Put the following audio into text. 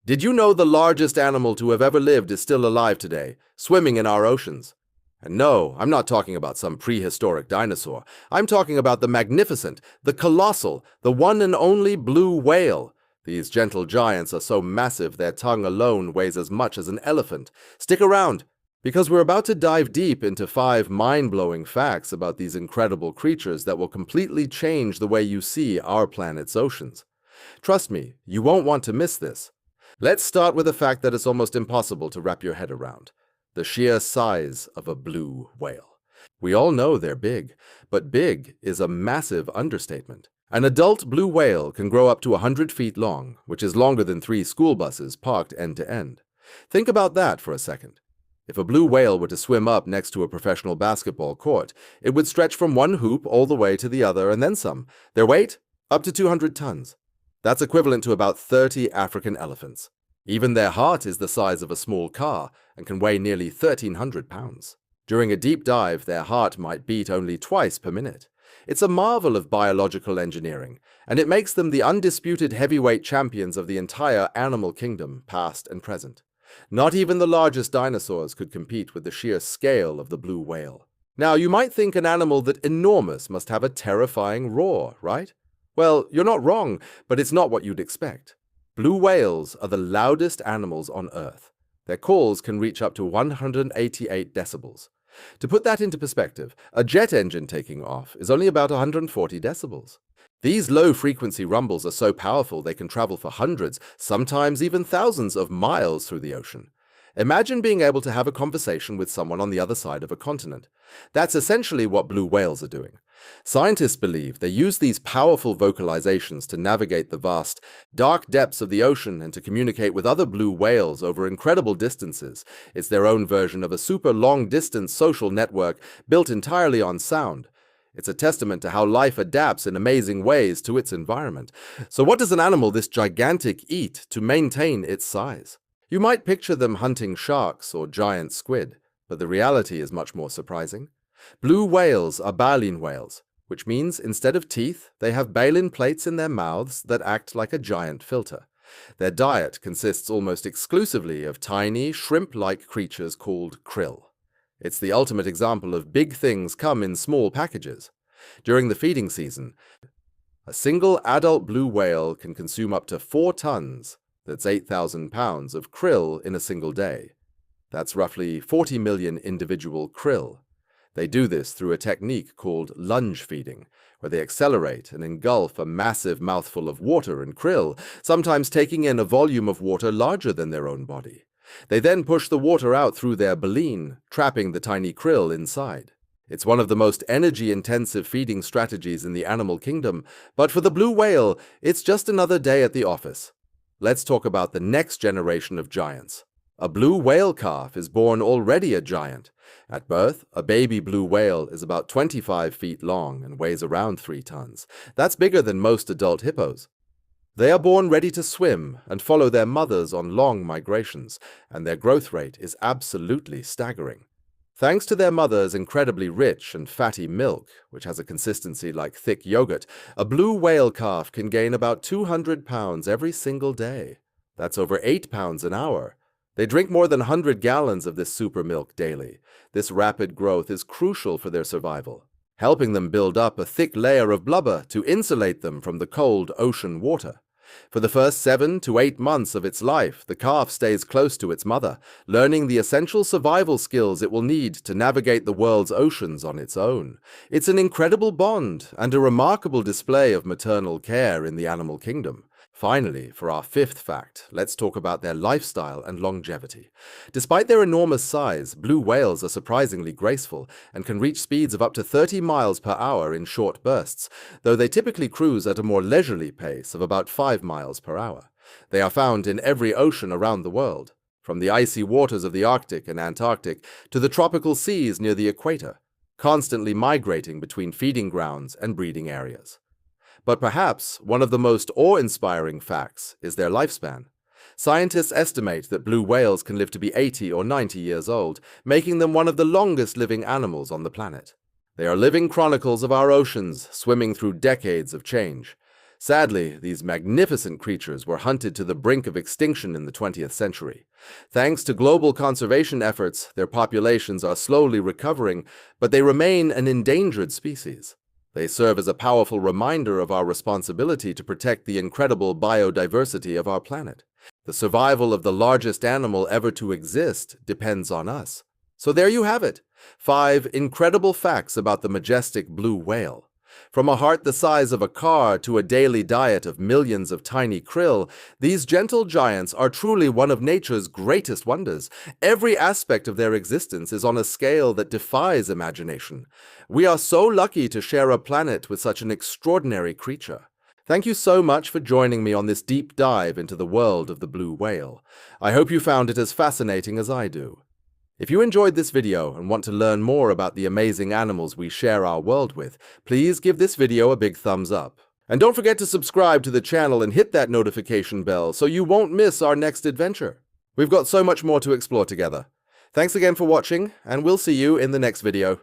Did you know the largest animal to have ever lived is still alive today, swimming in our oceans? And no, I'm not talking about some prehistoric dinosaur. I'm talking about the magnificent, the colossal, the one and only blue whale. These gentle giants are so massive their tongue alone weighs as much as an elephant. Stick around, because we're about to dive deep into 5 mind-blowing facts about these incredible creatures that will completely change the way you see our planet's oceans. Trust me, you won't want to miss this. Let's start with a fact that is almost impossible to wrap your head around: the sheer size of a blue whale. We all know they're big, but big is a massive understatement. An adult blue whale can grow up to 100 feet long, which is longer than 3 school buses parked end to end. Think about that for a second. If a blue whale were to swim up next to a professional basketball court, it would stretch from one hoop all the way to the other and then some. Their weight? Up to 200 tons. That's equivalent to about 30 African elephants. Even their heart is the size of a small car and can weigh nearly 1,300 pounds. During a deep dive, their heart might beat only twice per minute. It's a marvel of biological engineering, and it makes them the undisputed heavyweight champions of the entire animal kingdom, past and present. Not even the largest dinosaurs could compete with the sheer scale of the blue whale. Now, you might think an animal that enormous must have a terrifying roar, right? Well, you're not wrong, but it's not what you'd expect. Blue whales are the loudest animals on Earth. Their calls can reach up to 188 decibels. To put that into perspective, a jet engine taking off is only about 140 decibels. These low-frequency rumbles are so powerful they can travel for hundreds, sometimes even thousands of miles through the ocean. Imagine being able to have a conversation with someone on the other side of a continent. That's essentially what blue whales are doing. Scientists believe they use these powerful vocalizations to navigate the vast, dark depths of the ocean and to communicate with other blue whales over incredible distances. It's their own version of a super long-distance social network built entirely on sound. It's a testament to how life adapts in amazing ways to its environment. So what does an animal this gigantic eat to maintain its size? You might picture them hunting sharks or giant squid, but the reality is much more surprising. Blue whales are baleen whales, which means instead of teeth, they have baleen plates in their mouths that act like a giant filter. Their diet consists almost exclusively of tiny, shrimp-like creatures called krill. It's the ultimate example of big things come in small packages. During the feeding season, a single adult blue whale can consume up to 4 tons, that's 8,000 pounds, of krill in a single day. That's roughly 40 million individual krill. They do this through a technique called lunge feeding, where they accelerate and engulf a massive mouthful of water and krill, sometimes taking in a volume of water larger than their own body. They then push the water out through their baleen, trapping the tiny krill inside. It's one of the most energy-intensive feeding strategies in the animal kingdom, but for the blue whale, it's just another day at the office. Let's talk about the next generation of giants. A blue whale calf is born already a giant. At birth, a baby blue whale is about 25 feet long and weighs around 3 tons. That's bigger than most adult hippos. They are born ready to swim and follow their mothers on long migrations, and their growth rate is absolutely staggering. Thanks to their mother's incredibly rich and fatty milk, which has a consistency like thick yogurt, a blue whale calf can gain about 200 pounds every single day. That's over 8 pounds an hour. They drink more than 100 gallons of this super milk daily. This rapid growth is crucial for their survival, helping them build up a thick layer of blubber to insulate them from the cold ocean water. For the first 7 to 8 months of its life, the calf stays close to its mother, learning the essential survival skills it will need to navigate the world's oceans on its own. It's an incredible bond and a remarkable display of maternal care in the animal kingdom. Finally, for our 5th fact, let's talk about their lifestyle and longevity. Despite their enormous size, blue whales are surprisingly graceful and can reach speeds of up to 30 miles per hour in short bursts, though they typically cruise at a more leisurely pace of about 5 miles per hour. They are found in every ocean around the world, from the icy waters of the Arctic and Antarctic to the tropical seas near the equator, constantly migrating between feeding grounds and breeding areas. But perhaps one of the most awe-inspiring facts is their lifespan. Scientists estimate that blue whales can live to be 80 or 90 years old, making them one of the longest living animals on the planet. They are living chronicles of our oceans, swimming through decades of change. Sadly, these magnificent creatures were hunted to the brink of extinction in the 20th century. Thanks to global conservation efforts, their populations are slowly recovering, but they remain an endangered species. They serve as a powerful reminder of our responsibility to protect the incredible biodiversity of our planet. The survival of the largest animal ever to exist depends on us. So there you have it, 5 incredible facts about the majestic blue whale. From a heart the size of a car to a daily diet of millions of tiny krill, these gentle giants are truly one of nature's greatest wonders. Every aspect of their existence is on a scale that defies imagination. We are so lucky to share a planet with such an extraordinary creature. Thank you so much for joining me on this deep dive into the world of the blue whale. I hope you found it as fascinating as I do. If you enjoyed this video and want to learn more about the amazing animals we share our world with, please give this video a big thumbs up. And don't forget to subscribe to the channel and hit that notification bell so you won't miss our next adventure. We've got so much more to explore together. Thanks again for watching, and we'll see you in the next video.